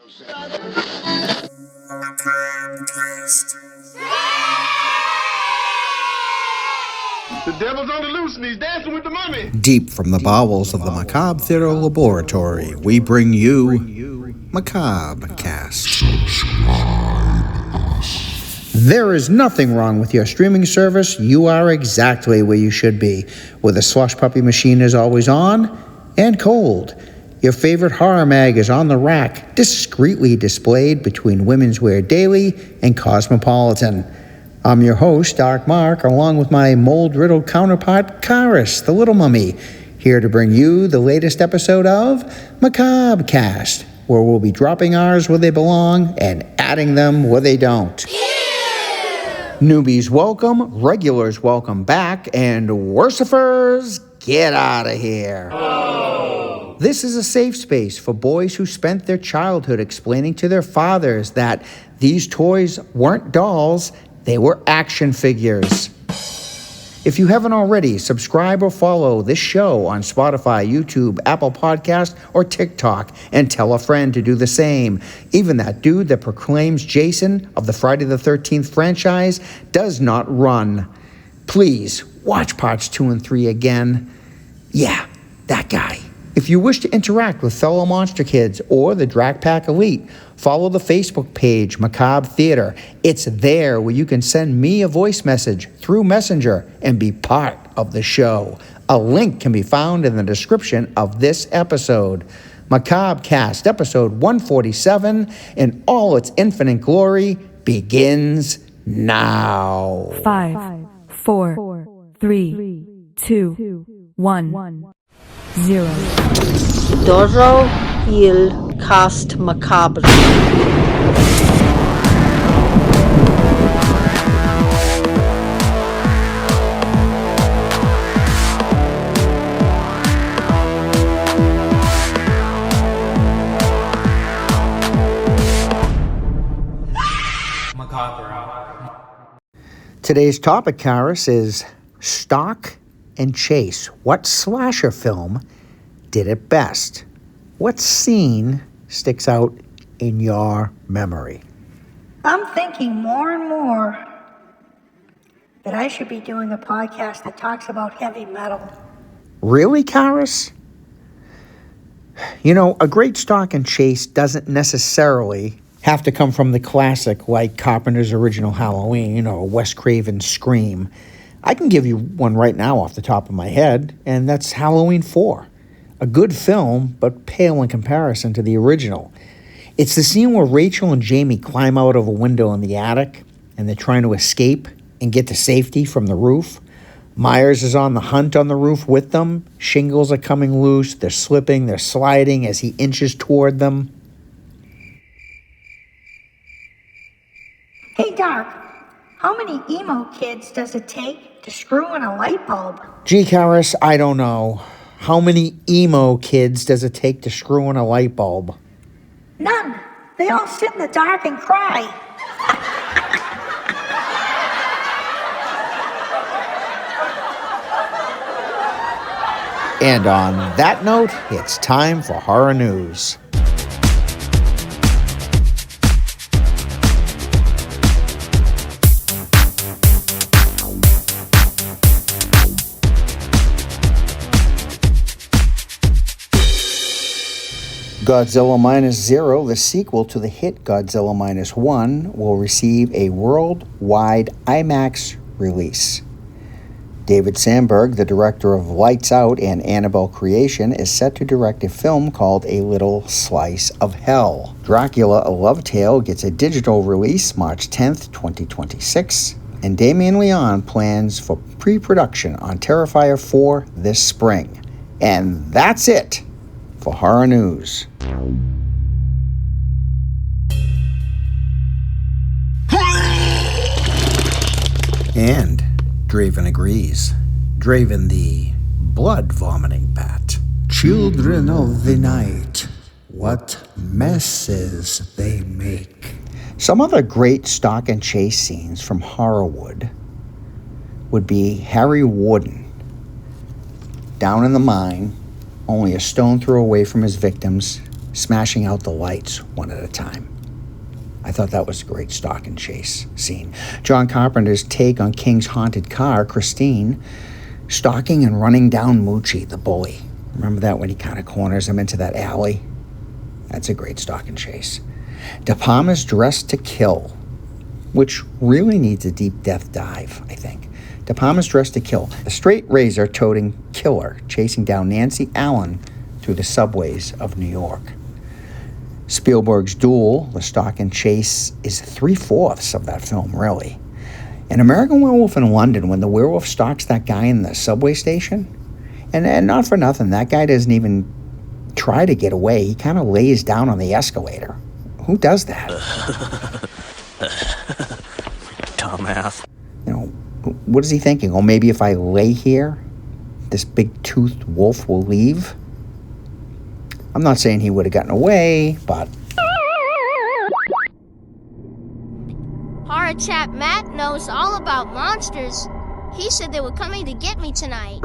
The devil's on the loose and he's dancing with the mummy. Deep from the bowels of the Macabre Theater Laboratory, we bring you Macabre Cast. There is nothing wrong with your streaming service. You are exactly where you should be, where the slush puppy machine is always on and cold. Your favorite horror mag is on the rack, discreetly displayed between Women's Wear Daily and Cosmopolitan. I'm your host, Dark Mark, along with my mold-riddled counterpart, Karis, the Little Mummy, here to bring you the latest episode of Macabre Cast, where we'll be dropping ours where they belong and adding them where they don't. Yeah! Newbies welcome, regulars welcome back, and worshippers, get out of here. Oh. This is a safe space for boys who spent their childhood explaining to their fathers that these toys weren't dolls, they were action figures. If you haven't already, subscribe or follow this show on Spotify, YouTube, Apple Podcast, or TikTok, and tell a friend to do the same. Even that dude that proclaims Jason of the Friday the 13th franchise does not run. Please, watch parts 2 and 3 again. Yeah, that guy. If you wish to interact with fellow Monster Kids or the Drac Pack Elite, follow the Facebook page, Macabre Theater. It's there where you can send me a voice message through Messenger and be part of the show. A link can be found in the description of this episode. Macabre Cast, episode 147, in all its infinite glory, begins now. 5, 4, 3, 2, 1. 0. Doro il cast macabre. Today's topic, Karis, is Stalk and Chase. What slasher film did it best? What scene sticks out in your memory? I'm thinking more and more that I should be doing a podcast that talks about heavy metal. Really, Karis? You know, a great Stalk and Chase doesn't necessarily have to come from the classic like Carpenter's original Halloween or Wes Craven's Scream. I can give you one right now off the top of my head, and that's Halloween 4. A good film, but pale in comparison to the original. It's the scene where Rachel and Jamie climb out of a window in the attic, and they're trying to escape and get to safety from the roof. Myers is on the hunt on the roof with them. Shingles are coming loose. They're slipping. They're sliding as he inches toward them. Hey, Doc, how many emo kids does it take to screw in a light bulb? Gee, Karis, I don't know. How many emo kids does it take to screw in a light bulb? None. They all sit in the dark and cry. And on that note, it's time for horror news. Godzilla Minus Zero, the sequel to the hit Godzilla Minus One, will receive a worldwide IMAX release. David Sandberg, the director of Lights Out and Annabelle Creation, is set to direct a film called A Little Slice of Hell. Dracula, A Love Tale gets a digital release March 10th, 2026, and Damien Leone plans for pre-production on Terrifier 4 this spring. And that's it for horror news. And Draven agrees. Draven the blood-vomiting bat. Children of the night, what messes they make. Some other great Stalk and Chase scenes from Horrorwood would be Harry Warden down in the mine, only a stone throw away from his victims, smashing out the lights one at a time. I thought that was a great stalk and chase scene. John Carpenter's take on King's haunted car, Christine, stalking and running down Moochie, the bully. Remember that when he kind of corners him into that alley? That's a great stalk and chase. De Palma's Dressed to Kill, which really needs a deep depth dive, I think. De Palma's Dressed to Kill, a straight razor-toting killer chasing down Nancy Allen through the subways of New York. Spielberg's Duel, the stalk and chase, is 3/4 of that film, really. An American Werewolf in London, when the werewolf stalks that guy in the subway station, and not for nothing, that guy doesn't even try to get away. He kind of lays down on the escalator. Who does that? Dumbass. You know, what is he thinking? Oh, maybe if I lay here, this big-toothed wolf will leave? I'm not saying he would have gotten away, but... Horror chap Matt knows all about monsters. He said they were coming to get me tonight.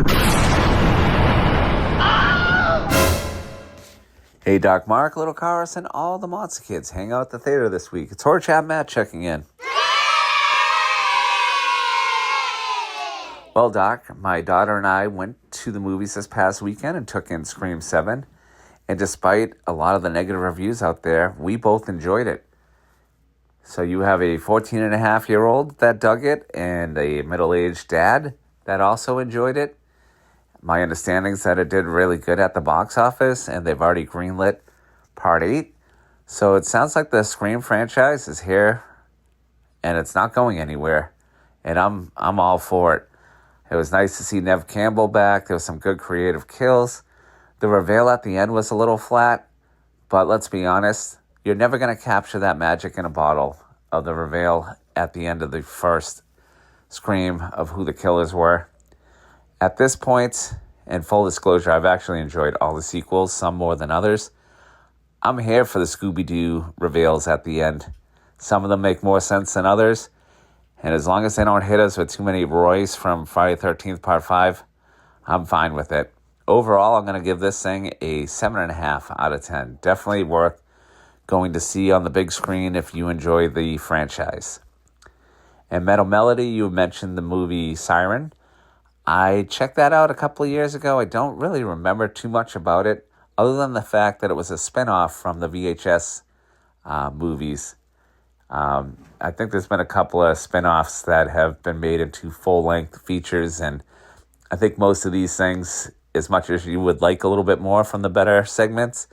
Hey, Doc Mark, Little Chorus, and all the Monster Kids hang out at the theater this week. It's Horror Chap Matt checking in. Well, Doc, my daughter and I went to the movies this past weekend and took in Scream 7. And despite a lot of the negative reviews out there, we both enjoyed it. So you have a 14-and-a-half-year-old that dug it and a middle-aged dad that also enjoyed it. My understanding is that it did really good at the box office, and they've already greenlit Part 8. So it sounds like the Scream franchise is here, and it's not going anywhere. And I'm all for it. It was nice to see Neve Campbell back. There was some good creative kills. The reveal at the end was a little flat, but let's be honest, you're never going to capture that magic in a bottle of the reveal at the end of the first Scream of who the killers were. At this point, in full disclosure, I've actually enjoyed all the sequels, some more than others. I'm here for the Scooby-Doo reveals at the end. Some of them make more sense than others, and as long as they don't hit us with too many Roys from Friday the 13th Part 5, I'm fine with it. Overall, I'm going to give this thing a 7.5 out of 10. Definitely worth going to see on the big screen if you enjoy the franchise. And Metal Melody, you mentioned the movie Siren. I checked that out a couple of years ago. I don't really remember too much about it, other than the fact that it was a spinoff from the VHS movies. I think there's been a couple of spinoffs that have been made into full-length features, and I think most of these things, as much as you would like a little bit more from the better segments,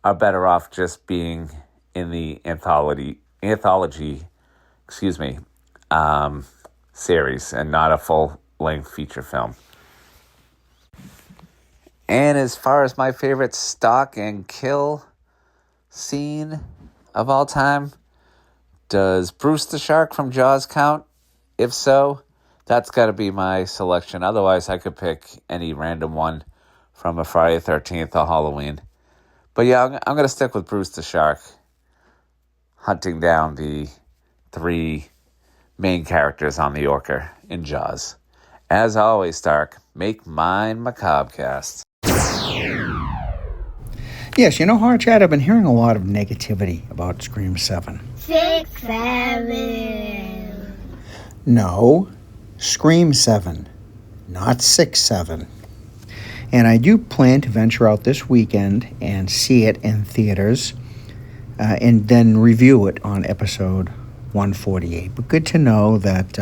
are better off just being in the anthology series and not a full-length feature film. And as far as my favorite stalk and kill scene of all time, does Bruce the Shark from Jaws count? If so, that's got to be my selection. Otherwise, I could pick any random one from a Friday the 13th or Halloween. But yeah, I'm going to stick with Bruce the Shark, hunting down the 3 main characters on the Orca in Jaws. As always, Stark, make mine Macabrecast. Yes, you know, Horror Chat, I've been hearing a lot of negativity about Scream 7. 6, 7. No, Scream 7, not 6, 7. And I do plan to venture out this weekend and see it in theaters and then review it on episode 148. But good to know that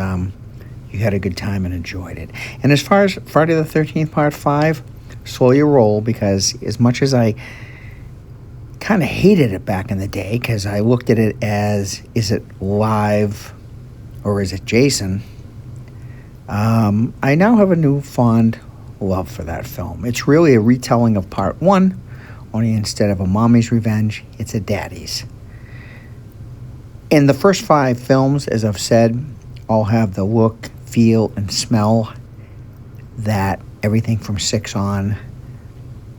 you had a good time and enjoyed it. And as far as Friday the 13th Part 5, slow your roll, because as much as I kind of hated it back in the day, because I looked at it as, is it live or is it Jason? I now have a newfound love for that film. It's really a retelling of Part 1, only instead of a mommy's revenge, it's a daddy's. And the first 5 films, as I've said, all have the look, feel, and smell that everything from 6 on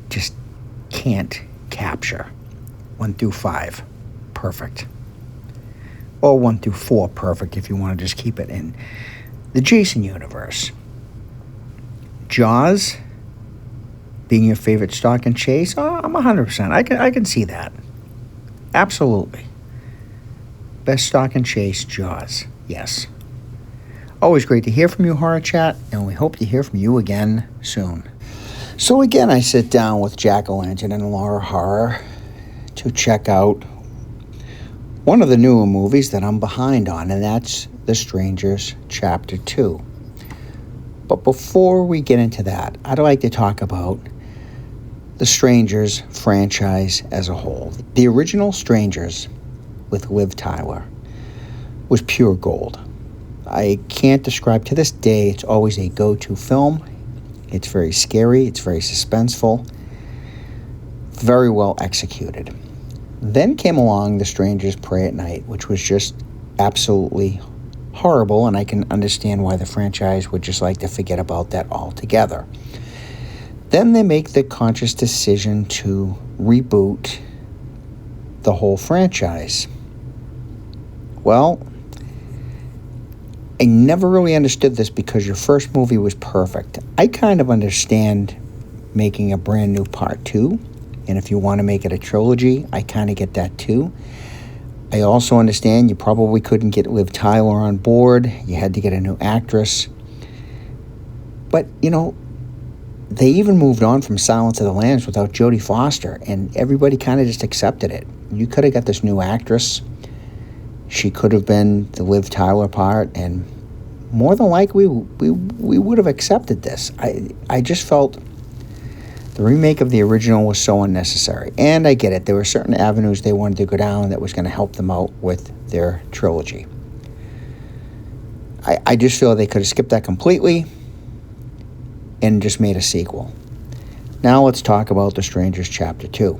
just can't capture. 1 through 5, perfect. Or 1 through 4, perfect if you want to just keep it in the Jason universe. Jaws, being your favorite stalk and chase, I'm 100%. I can see that. Absolutely. Best stalk and chase, Jaws. Yes. Always great to hear from you, Horror Chat, and we hope to hear from you again soon. So again, I sit down with Jack-O-Lantern and Laura Horror to check out one of the newer movies that I'm behind on, and that's The Strangers Chapter 2. But before we get into that, I'd like to talk about the Strangers franchise as a whole. The original Strangers with Liv Tyler was pure gold. I can't describe, to this day, it's always a go-to film. It's very scary, it's very suspenseful, very well executed. Then came along The Strangers Prey at Night, which was just absolutely horrible, and I can understand why the franchise would just like to forget about that altogether. Then they make the conscious decision to reboot the whole franchise. Well, I never really understood this because your first movie was perfect. I kind of understand making a brand new part 2, and if you want to make it a trilogy, I kind of get that too. I also understand you probably couldn't get Liv Tyler on board. You had to get a new actress. But, they even moved on from Silence of the Lambs without Jodie Foster, and everybody kind of just accepted it. You could have got this new actress. She could have been the Liv Tyler part, and more than likely we would have accepted this. I just felt the remake of the original was so unnecessary. And I get it. There were certain avenues they wanted to go down that was going to help them out with their trilogy. I just feel they could have skipped that completely and just made a sequel. Now let's talk about The Strangers Chapter 2.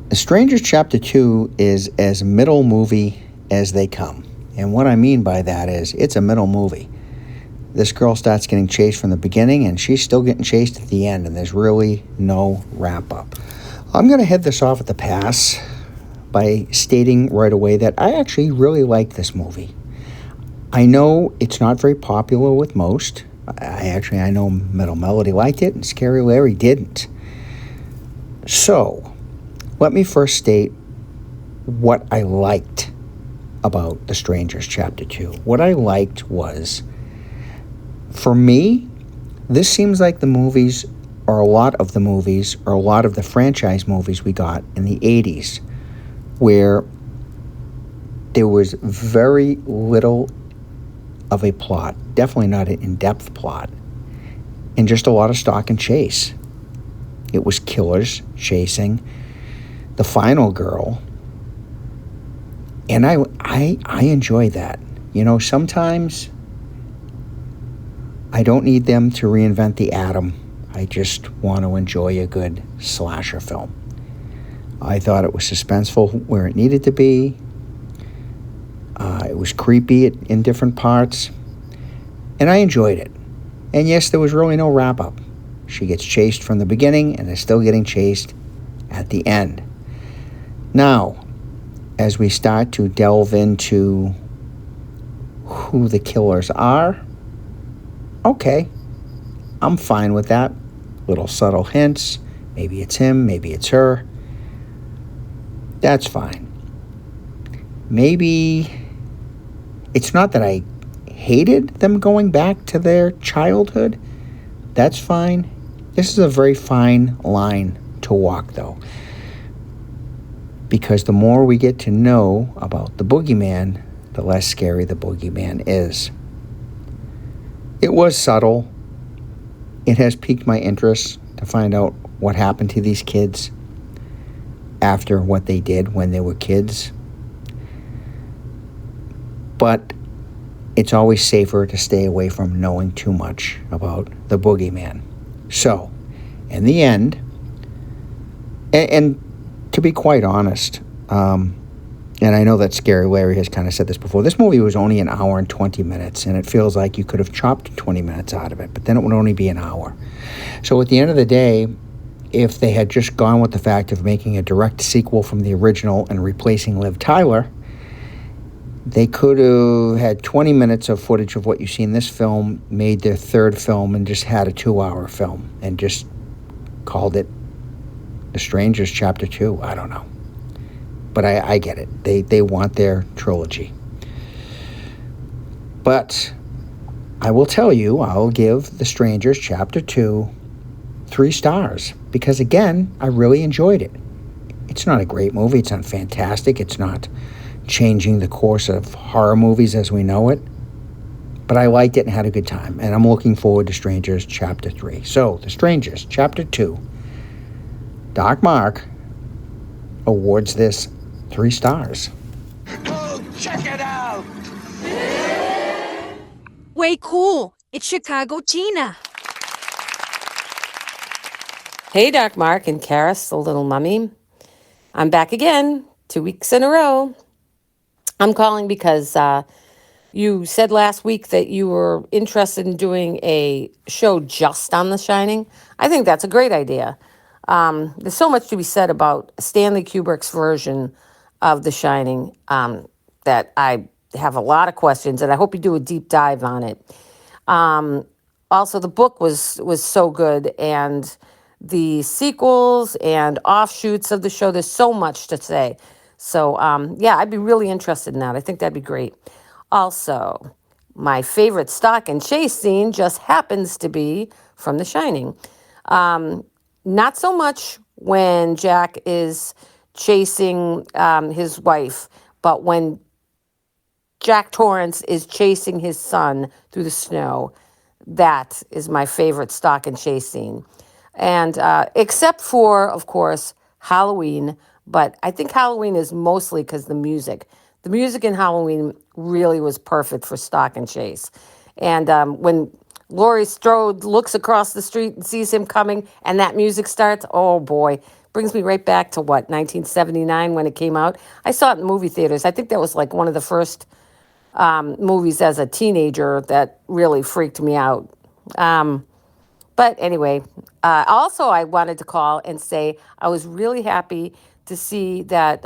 The Strangers Chapter 2 is as middle movie as they come. And what I mean by that is it's a middle movie. This girl starts getting chased from the beginning, and she's still getting chased at the end, and there's really no wrap-up. I'm going to head this off at the pass by stating right away that I actually really like this movie. I know it's not very popular with most. I know Metal Melody liked it, and Scary Larry didn't. So, let me first state what I liked about The Strangers Chapter 2. What I liked was, for me, this seems like the movies, or a lot of the movies, or a lot of the franchise movies we got in the 80s, where there was very little of a plot, definitely not an in-depth plot, and just a lot of stalk and chase. It was killers chasing the final girl, and I enjoy that. Sometimes I don't need them to reinvent the atom. I just want to enjoy a good slasher film. I thought it was suspenseful where it needed to be. It was creepy in different parts, and I enjoyed it. And yes, there was really no wrap-up. She gets chased from the beginning and is still getting chased at the end. Now, as we start to delve into who the killers are, okay, I'm fine with that. Little subtle hints. Maybe it's him, maybe it's her. That's fine. Maybe it's not that I hated them going back to their childhood. That's fine. This is a very fine line to walk, though, because the more we get to know about the boogeyman, the less scary the boogeyman is. It was subtle. It has piqued my interest to find out what happened to these kids after what they did when they were kids. But it's always safer to stay away from knowing too much about the boogeyman. So, in the end, and to be quite honest, and I know that Scary Larry has kind of said this before, this movie was only an hour and 20 minutes, and it feels like you could have chopped 20 minutes out of it, but then it would only be an hour. So at the end of the day, if they had just gone with the fact of making a direct sequel from the original and replacing Liv Tyler, They could have had 20 minutes of footage of what you see in this film, made their third film, and just had a 2-hour film and just called it The Strangers Chapter 2. I don't know. But I get it. They want their trilogy. But I will tell you, I'll give The Strangers Chapter 2 3 stars. Because, again, I really enjoyed it. It's not a great movie. It's not fantastic. It's not changing the course of horror movies as we know it. But I liked it and had a good time. And I'm looking forward to Strangers Chapter 3. So, The Strangers Chapter 2. Doc Mark awards this 3 stars. Oh, check it out! Way cool. It's Chicago Tina. Hey, Doc Mark and Karis, the little mummy. I'm back again, 2 weeks in a row. I'm calling because you said last week that you were interested in doing a show just on The Shining. I think that's a great idea. There's so much to be said about Stanley Kubrick's version of The Shining that I have a lot of questions, and I hope you do a deep dive on it. Also, the book was so good, and the sequels and offshoots of the show, there's so much to say. So, yeah, I'd be really interested in that. I think that'd be great. Also, my favorite stalk and chase scene just happens to be from The Shining. Not so much when Jack is chasing his wife, but when Jack Torrance is chasing his son through the snow. That is my favorite stalk and chase scene. And except for, of course, Halloween, but I think Halloween is mostly because the music in Halloween really was perfect for stalk and chase. And when Laurie Strode looks across the street and sees him coming and that music starts, oh boy, brings me right back to 1979 when it came out. I saw it in movie theaters. I think that was like one of the first movies as a teenager that really freaked me out. But anyway, also I wanted to call and say I was really happy to see that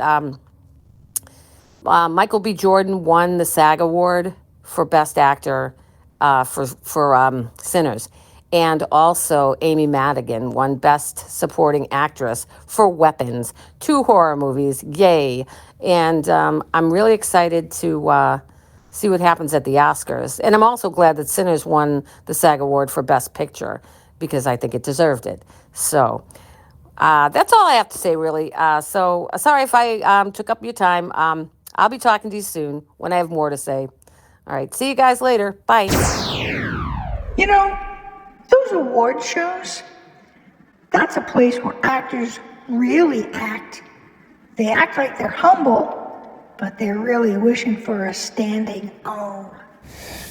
Michael B. Jordan won the SAG Award for Best Actor for Sinners. And also Amy Madigan won Best Supporting Actress for Weapons. 2 horror movies, yay. And I'm really excited to see what happens at the Oscars. And I'm also glad that Sinners won the SAG Award for Best Picture because I think it deserved it. So that's all I have to say, really. So sorry if I took up your time. I'll be talking to you soon when I have more to say. All right, see you guys later. Bye. You know, those award shows, that's a place where actors really act. They act like they're humble, but they're really wishing for a standing O.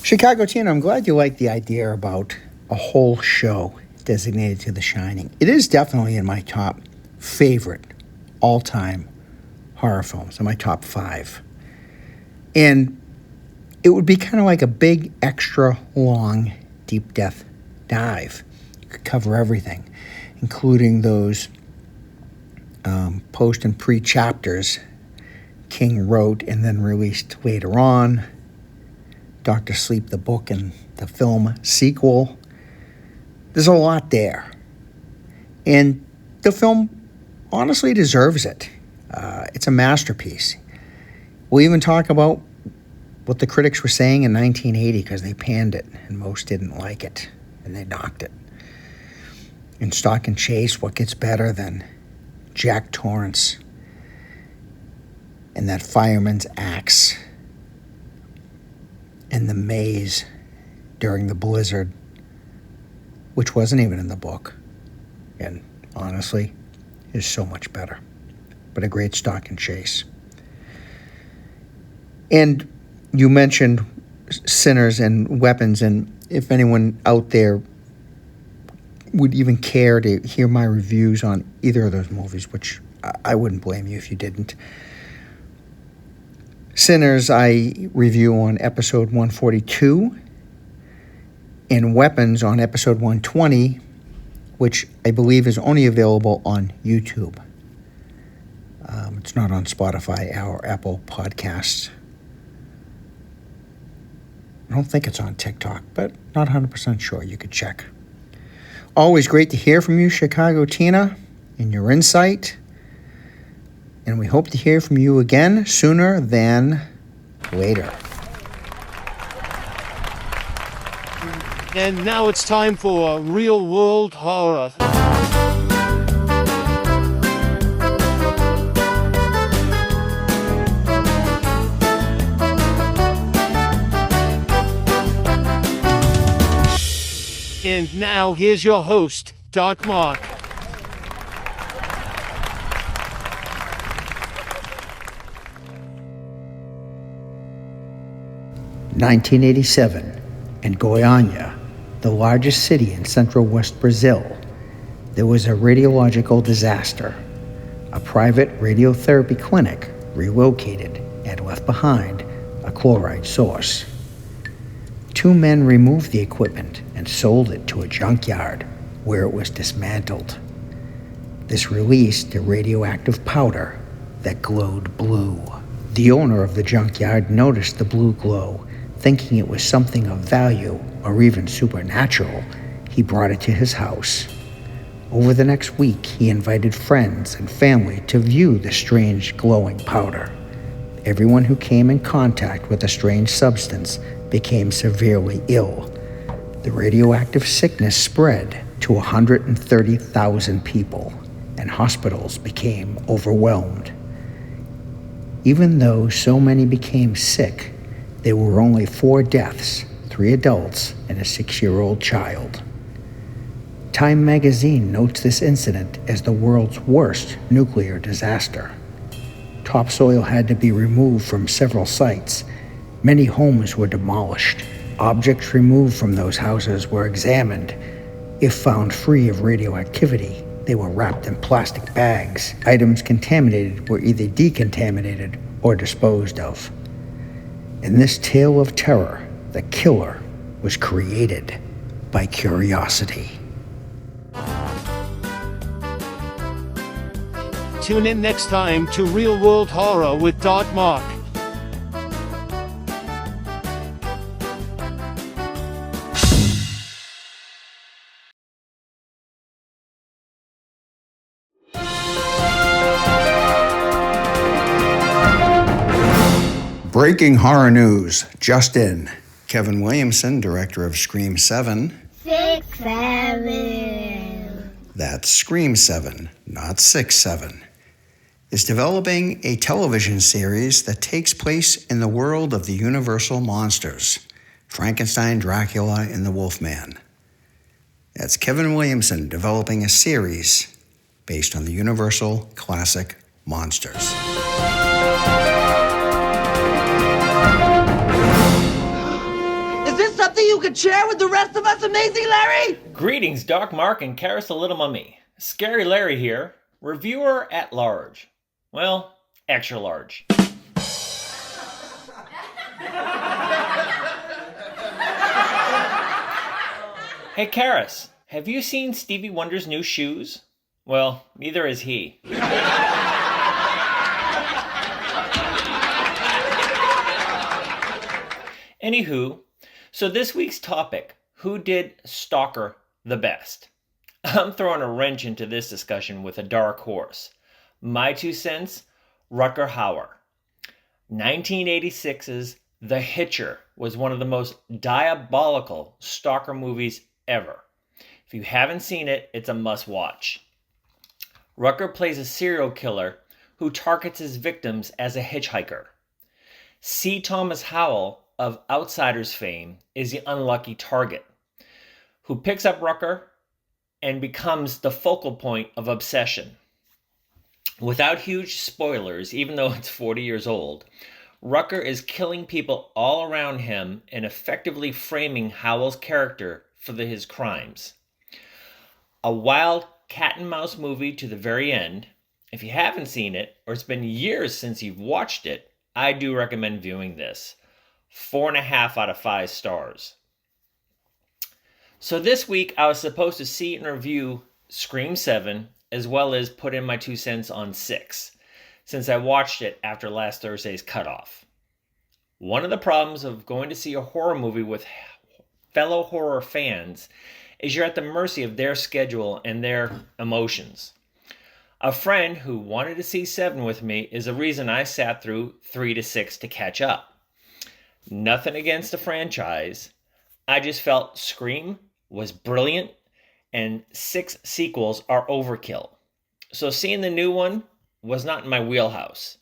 Chicago Tina, I'm glad you like the idea about a whole show designated to The Shining. It is definitely in my top favorite all-time horror films, in my top 5. And it would be kind of like a big, extra long, deep depth dive. You could cover everything, including those post and pre-chapters King wrote and then released later on. Dr. Sleep, the book, and the film sequel. There's a lot there. And the film honestly deserves it. It's a masterpiece. We'll even talk about what the critics were saying in 1980 because they panned it and most didn't like it and they knocked it. In Stalk and Chase, what gets better than Jack Torrance and that fireman's axe and the maze during the blizzard, which wasn't even in the book, and honestly is so much better. But a great Stalk and Chase. And you mentioned Sinners and Weapons, and if anyone out there would even care to hear my reviews on either of those movies, which I wouldn't blame you if you didn't. Sinners I review on episode 142, and Weapons on episode 120, which I believe is only available on YouTube. It's not on Spotify or Apple Podcasts. I don't think it's on TikTok, but not 100% sure. You could check. Always great to hear from you, Chicago Tina, and your insight. And we hope to hear from you again sooner than later. And now it's time for a real world horror. And now here's your host, Dark Mark. (1987) in Goiânia, the largest city in central West Brazil, there was a radiological disaster. A private radiotherapy clinic relocated and left behind a chloride source. 2 men removed the equipment and sold it to a junkyard where it was dismantled. This released a radioactive powder that glowed blue. The owner of the junkyard noticed the blue glow. Thinking it was something of value or even supernatural, he brought it to his house. Over the next week, he invited friends and family to view the strange glowing powder. Everyone who came in contact with the strange substance became severely ill. The radioactive sickness spread to 130,000 people, and hospitals became overwhelmed. Even though so many became sick, there were only 4 deaths, 3 adults and a 6-year-old child. Time magazine notes this incident as the world's worst nuclear disaster. Topsoil had to be removed from several sites. Many homes were demolished. Objects removed from those houses were examined. If found free of radioactivity, they were wrapped in plastic bags. Items contaminated were either decontaminated or disposed of. In this tale of terror, the killer was created by curiosity. Tune in next time to Real World Horror with Dark Mark. Breaking horror news, just in. Kevin Williamson, director of Scream 7. 6, 7. That's Scream 7, not 6, 7. Is developing a television series that takes place in the world of the Universal monsters, Frankenstein, Dracula, and the Wolfman. That's Kevin Williamson developing a series based on the Universal classic monsters. Is this something you could share with the rest of us, Amazing Larry? Greetings, Dark Mark and Karis the Little Mummy. Scary Larry here, reviewer at large. Well, extra large. Hey Karis, have you seen Stevie Wonder's new shoes? Well, neither has he. Anywho, so this week's topic, who did Stalker the best? I'm throwing a wrench into this discussion with a dark horse. My 2 cents, Rutger Hauer. 1986's The Hitcher was one of the most diabolical stalker movies ever. If you haven't seen it, it's a must-watch. Rutger plays a serial killer who targets his victims as a hitchhiker. C. Thomas Howell of Outsiders fame is the unlucky target, who picks up Rutger and becomes the focal point of obsession. Without huge spoilers, even though it's 40 years old, Rutger is killing people all around him and effectively framing Howell's character for his crimes. A wild cat and mouse movie to the very end. If you haven't seen it, or it's been years since you've watched it, I do recommend viewing this. 4.5 out of 5 stars. So this week I was supposed to see and review Scream 7 as well as put in my 2 cents on 6, since I watched it after last Thursday's cutoff. One of the problems of going to see a horror movie with fellow horror fans is you're at the mercy of their schedule and their emotions. A friend who wanted to see 7 with me is the reason I sat through 3 to 6 to catch up. Nothing against the franchise. I just felt Scream was brilliant and 6 sequels are overkill. So seeing the new one was not in my wheelhouse.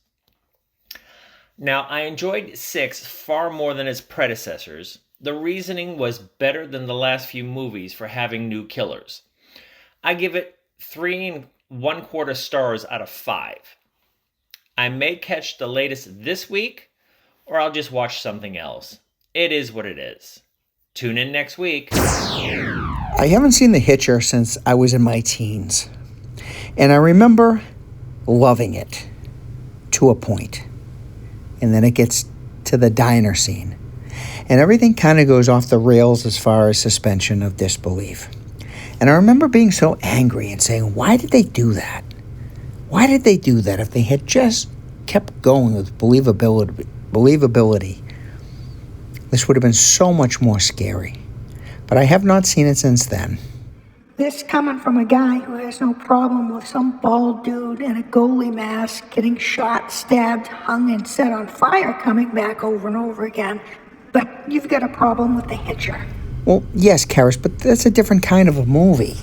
Now, I enjoyed 6 far more than its predecessors. The reasoning was better than the last few movies for having new killers. I give it 3 1/4 stars out of 5. I may catch the latest this week, or I'll just watch something else. It is what it is. Tune in next week. I haven't seen The Hitcher since I was in my teens. And I remember loving it to a point. And then it gets to the diner scene. And everything kind of goes off the rails as far as suspension of disbelief. And I remember being so angry and saying, why did they do that? Why did they do that? If they had just kept going with believability, this would have been so much more scary. But I have not seen it since then. This coming from a guy who has no problem with some bald dude in a goalie mask getting shot, stabbed, hung, and set on fire coming back over and over again. But you've got a problem with The Hitcher. Well, yes, Karis, but that's a different kind of a movie.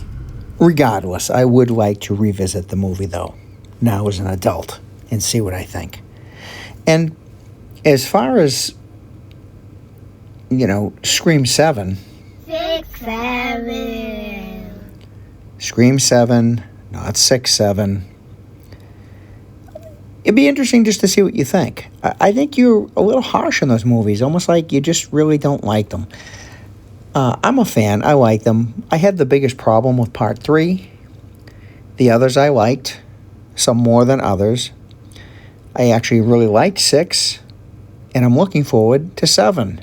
Regardless, I would like to revisit the movie, though, now as an adult, and see what I think. And as far as, Scream 7... 6, 7. Scream 7, not 6, 7. It'd be interesting just to see what you think. I think you're a little harsh on those movies, almost like you just really don't like them. I'm a fan. I like them. I had the biggest problem with Part 3. The others I liked, some more than others. I actually really liked 6, and I'm looking forward to 7.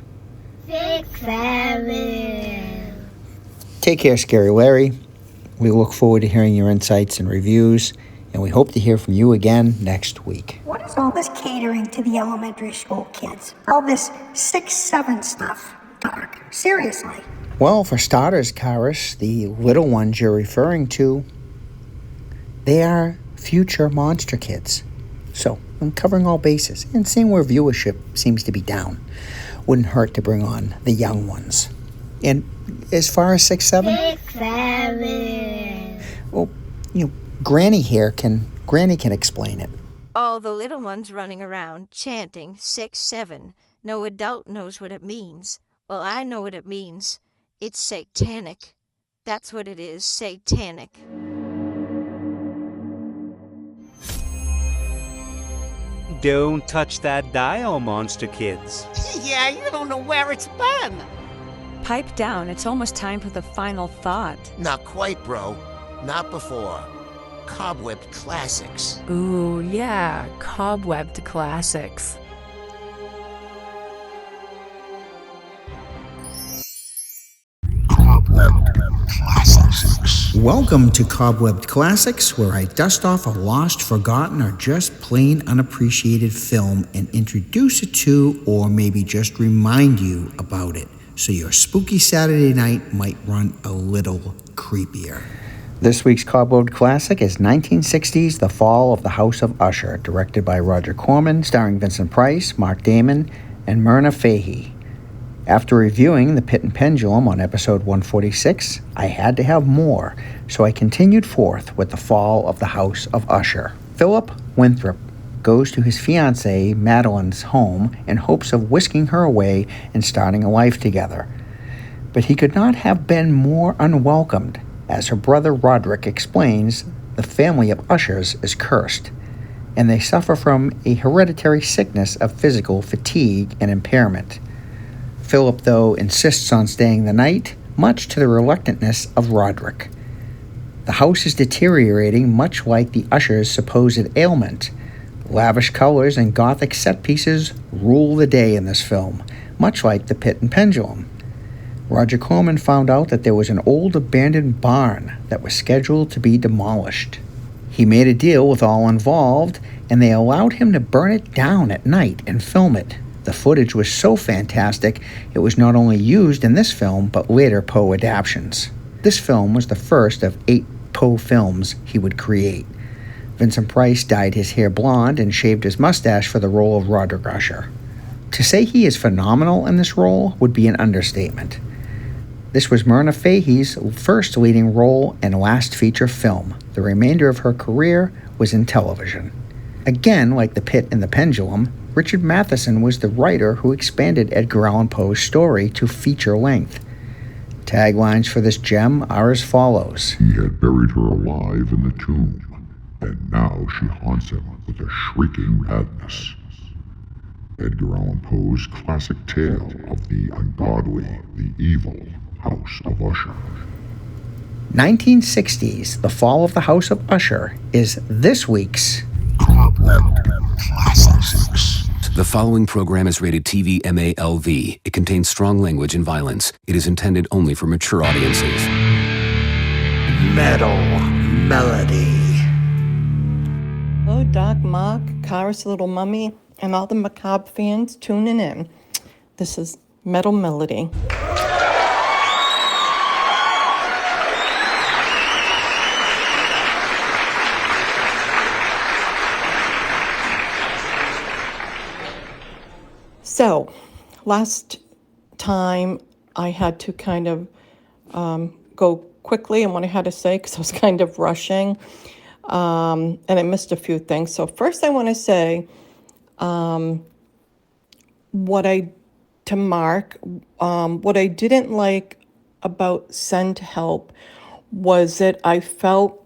6, 7. Take care, Scary Larry. We look forward to hearing your insights and reviews, and we hope to hear from you again next week. What is all this catering to the elementary school kids? All this 6, 7 stuff, Doc. Seriously. Well, for starters, Karis, the little ones you're referring to, they are future monster kids. So, I'm covering all bases and seeing where viewership seems to be down. Wouldn't hurt to bring on the young ones. And as far as 6, 7? 6, 7. Well, Granny can explain it. All the little ones running around chanting 6, 7. No adult knows what it means. Well, I know what it means. It's satanic. That's what it is, satanic. Don't touch that dial, monster kids. Yeah, you don't know where it's been. Pipe down. It's almost time for the final thought. Not quite, bro. Not before. Cobwebbed classics. Ooh, yeah. Cobwebbed classics. Welcome to Cobwebbed Classics, where I dust off a lost, forgotten, or just plain unappreciated film and introduce it to, or maybe just remind you about it, so your spooky Saturday night might run a little creepier. This week's Cobwebbed Classic is 1960's The Fall of the House of Usher, directed by Roger Corman, starring Vincent Price, Mark Damon, and Myrna Fahey. After reviewing The Pit and Pendulum on episode 146, I had to have more, so I continued forth with The Fall of the House of Usher. Philip Winthrop goes to his fiancée Madeline's home in hopes of whisking her away and starting a life together. But he could not have been more unwelcomed. As her brother Roderick explains, the family of Ushers is cursed, and they suffer from a hereditary sickness of physical fatigue and impairment. Philip, though, insists on staying the night, much to the reluctantness of Roderick. The house is deteriorating, much like the Usher's supposed ailment. Lavish colors and gothic set pieces rule the day in this film, much like The Pit and Pendulum. Roger Corman found out that there was an old abandoned barn that was scheduled to be demolished. He made a deal with all involved, and they allowed him to burn it down at night and film it. The footage was so fantastic, it was not only used in this film, but later Poe adaptations. This film was the first of 8 Poe films he would create. Vincent Price dyed his hair blonde and shaved his mustache for the role of Roderick Usher. To say he is phenomenal in this role would be an understatement. This was Myrna Fahey's first leading role and last feature film. The remainder of her career was in television. Again, like The Pit and the Pendulum, Richard Matheson was the writer who expanded Edgar Allan Poe's story to feature length. Taglines for this gem are as follows. He had buried her alive in the tomb, and now she haunts him with a shrieking madness. Edgar Allan Poe's classic tale of the ungodly, the evil House of Usher. 1960's The Fall of the House of Usher is this week's Cobwebbed Classics. The following program is rated TV MALV. It contains strong language and violence. It is intended only for mature audiences. Metal Melody. Hello, Doc, Mark, Kara's Little Mummy, and all the Macabre fans tuning in. This is Metal Melody. So, last time I had to kind of go quickly on what I had to say because I was kind of rushing, and I missed a few things. So first I want to say what I didn't like about Send Help was that I felt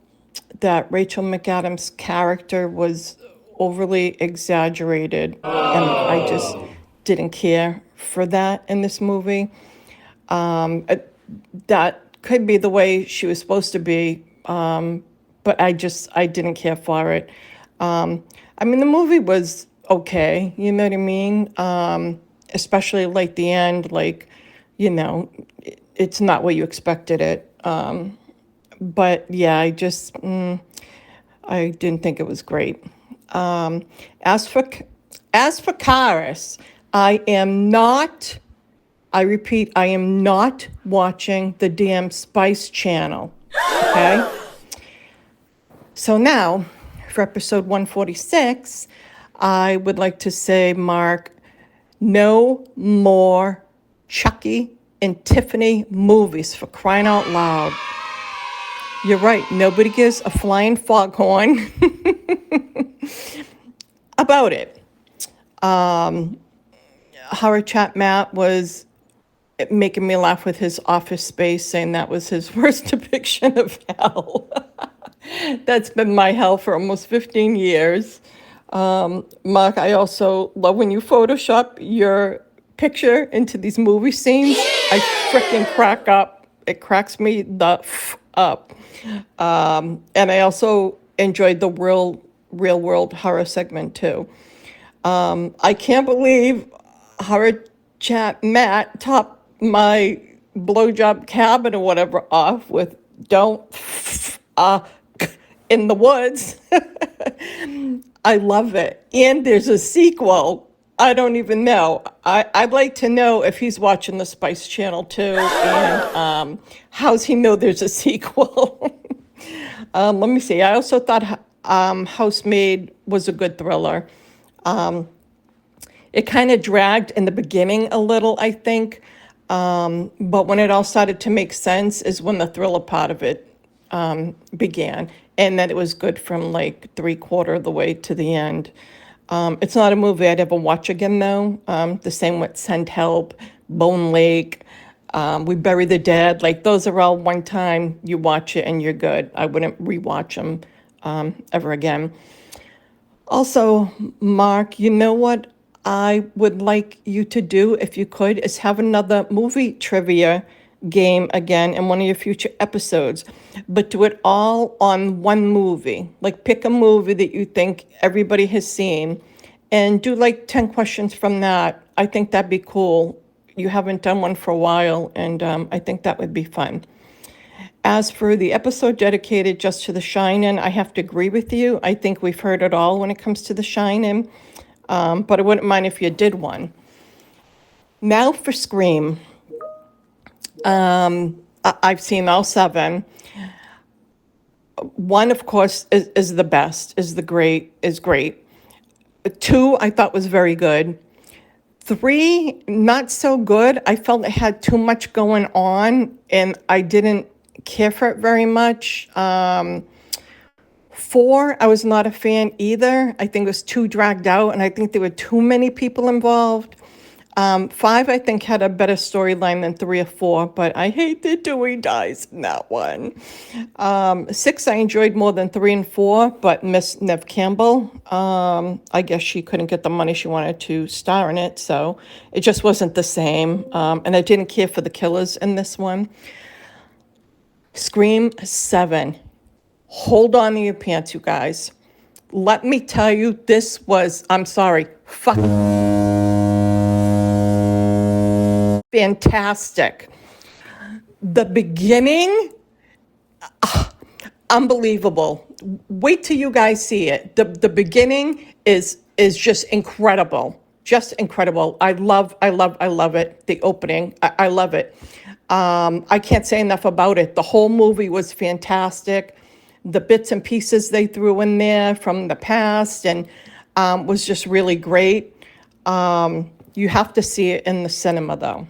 that Rachel McAdams' character was overly exaggerated, and I just didn't care for that in this movie. That could be the way she was supposed to be, but I didn't care for it. I mean, the movie was okay, you know what I mean? Especially like the end, like, you know, it's not what you expected it. But yeah, I didn't think it was great. As for Karis, I repeat, I am not watching the damn Spice Channel, okay? So now, for episode 146, I would like to say, Mark, no more Chucky and Tiffany movies, for crying out loud. You're right, nobody gives a flying foghorn about it. Horror Chat Matt was making me laugh with his Office Space, saying that was his worst depiction of hell. That's been my hell for almost 15 years. Mark, I also love when you Photoshop your picture into these movie scenes. I frickin' crack up. It cracks me the up. And I also enjoyed the real world horror segment too. I can't believe Horror Chat Matt topped my blowjob cabin or whatever off with "Don't in the woods." I love it. And there's a sequel. I don't even know. I'd like to know if he's watching the Spice Channel too, and how's he know there's a sequel? Let me see. I also thought Housemaid was a good thriller. It kind of dragged in the beginning a little, I think, but when it all started to make sense is when the thriller part of it began, and that it was good from like 3/4 of the way to the end. It's not a movie I'd ever watch again, though. The same with Send Help, Bone Lake, We Bury the Dead. Like, those are all one time you watch it and you're good. I wouldn't rewatch them ever again. Also, Mark, you know what I would like you to do, if you could, is have another movie trivia game again in one of your future episodes, but do it all on one movie. Like, pick a movie that you think everybody has seen and do like 10 questions from that. I think that'd be cool. You haven't done one for a while, and I think that would be fun. As for the episode dedicated just to The Shining, I have to agree with you. I think we've heard it all when it comes to The Shining, but I wouldn't mind if you did one. Now for Scream. I've seen all 7. One, of course, is the best, is great. 2, I thought was very good. 3, not so good. I felt it had too much going on, and I didn't care for it very much. 4, I was not a fan either. I think it was too dragged out, and I think there were too many people involved. 5, I think, had a better storyline than 3 or 4, but I hate that Dewey dies in that one. 6, I enjoyed more than 3 and 4, but Miss Nev Campbell, I guess she couldn't get the money she wanted to star in it, so it just wasn't the same. And I didn't care for the killers in this one. Scream 7. Hold on to your pants, you guys. Let me tell you, this was, I'm sorry, fantastic. The beginning, unbelievable. Wait till you guys see it. The beginning is just incredible. Just incredible. I love it. The opening, I love it. I can't say enough about it. The whole movie was fantastic. The bits and pieces they threw in there from the past and was just really great. You have to see it in the cinema, though.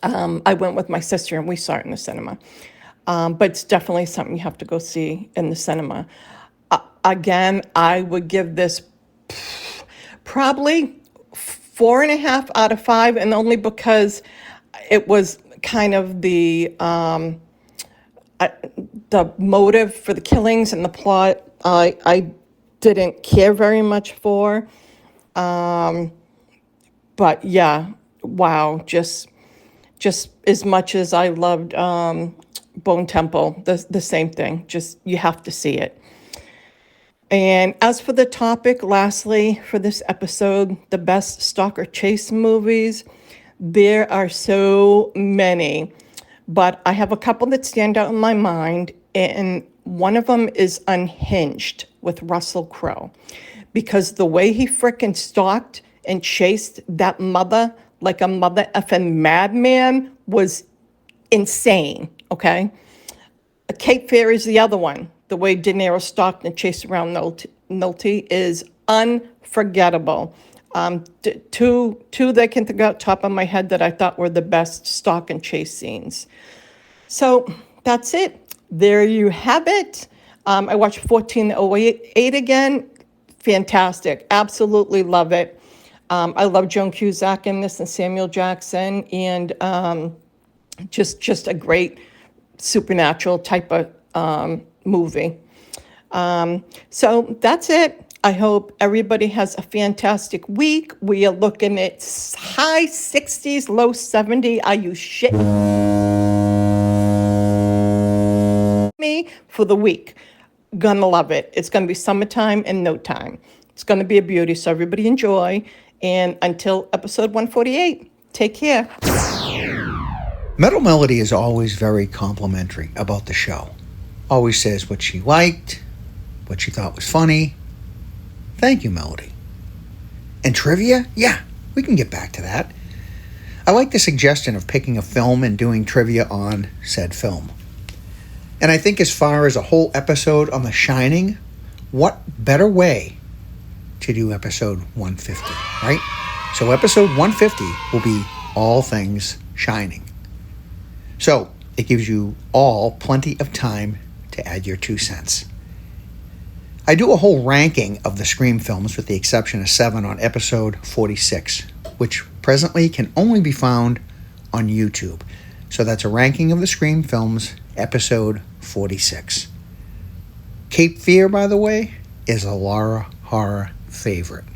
I went with my sister and we saw it in the cinema. But it's definitely something you have to go see in the cinema. Again, I would give this probably 4.5 out of 5, and only because it was kind of the motive for the killings and the plot I didn't care very much for. But yeah, wow, just as much as I loved Bone Temple, the same thing. Just, you have to see it. And as for the topic, lastly, for this episode, the best stalker chase movies, there are so many, but I have a couple that stand out in my mind, and one of them is Unhinged with Russell Crowe, because the way he frickin' stalked and chased that mother like a mother effing madman was insane, okay? Cape Fear is the other one. The way De Niro stalked and chased around Nolte is unforgettable. Two that I can think of top of my head that I thought were the best stalk and chase scenes. So that's it. There you have it. I watched 1408 again. Fantastic. Absolutely love it. I love Joan Cusack in this and Samuel Jackson, and just a great supernatural type of movie. So that's it. I hope everybody has a fantastic week. We are looking at high 60s, low 70. Are you shitting me? For the week. Gonna love it. It's gonna be summertime in no time. It's gonna be a beauty, so everybody enjoy. And until episode 148, take care. Metal Melody is always very complimentary about the show. Always says what she liked, what she thought was funny. Thank you, Melody. And trivia? Yeah, we can get back to that. I like the suggestion of picking a film and doing trivia on said film. And I think as far as a whole episode on The Shining, what better way to do episode 150, right? So episode 150 will be all things Shining. So it gives you all plenty of time to add your 2 cents. I do a whole ranking of the Scream films with the exception of 7 on episode 46, which presently can only be found on YouTube. So that's a ranking of the Scream films, episode 46. Cape Fear, by the way, is a Laura Horror favorite.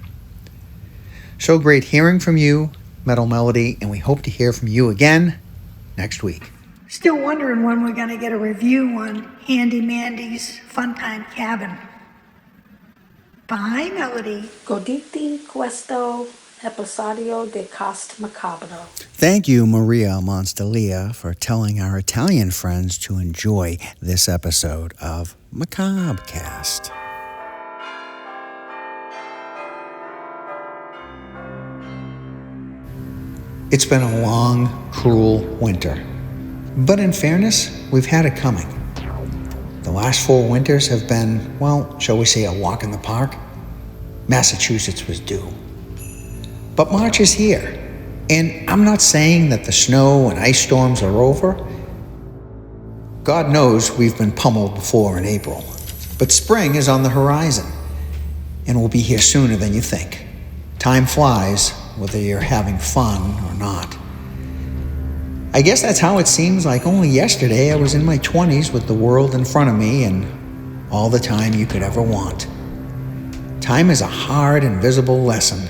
So great hearing from you, Metal Melody, and we hope to hear from you again next week. Still wondering when we're going to get a review on Handy Mandy's Funtime Cabin. Bye, Melody. Goditi questo episodio de Cast Macabre. Thank you, Maria Monstalia, for telling our Italian friends to enjoy this episode of Macabre Cast. It's been a long, cruel winter. But in fairness, we've had it coming. The last 4 winters have been, well, shall we say, a walk in the park? Massachusetts was due. But March is here, and I'm not saying that the snow and ice storms are over. God knows we've been pummeled before in April, but spring is on the horizon, and will be here sooner than you think. Time flies, whether you're having fun or not. I guess that's how it seems like only yesterday I was in my 20s with the world in front of me and all the time you could ever want. Time is a hard, invisible lesson.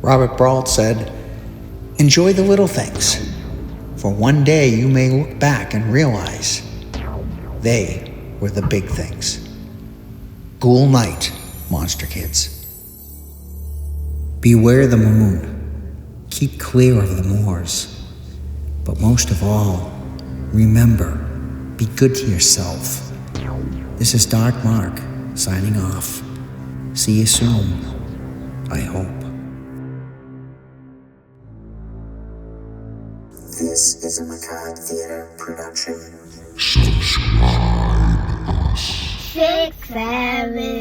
Robert Brault said, "Enjoy the little things, for one day you may look back and realize they were the big things." Ghoul night, monster kids. Beware the moon. Keep clear of the moors. But most of all, remember, be good to yourself. This is Dark Mark, signing off. See you soon, I hope. This is a Macabre Theater production. Subscribe us. 6, 7.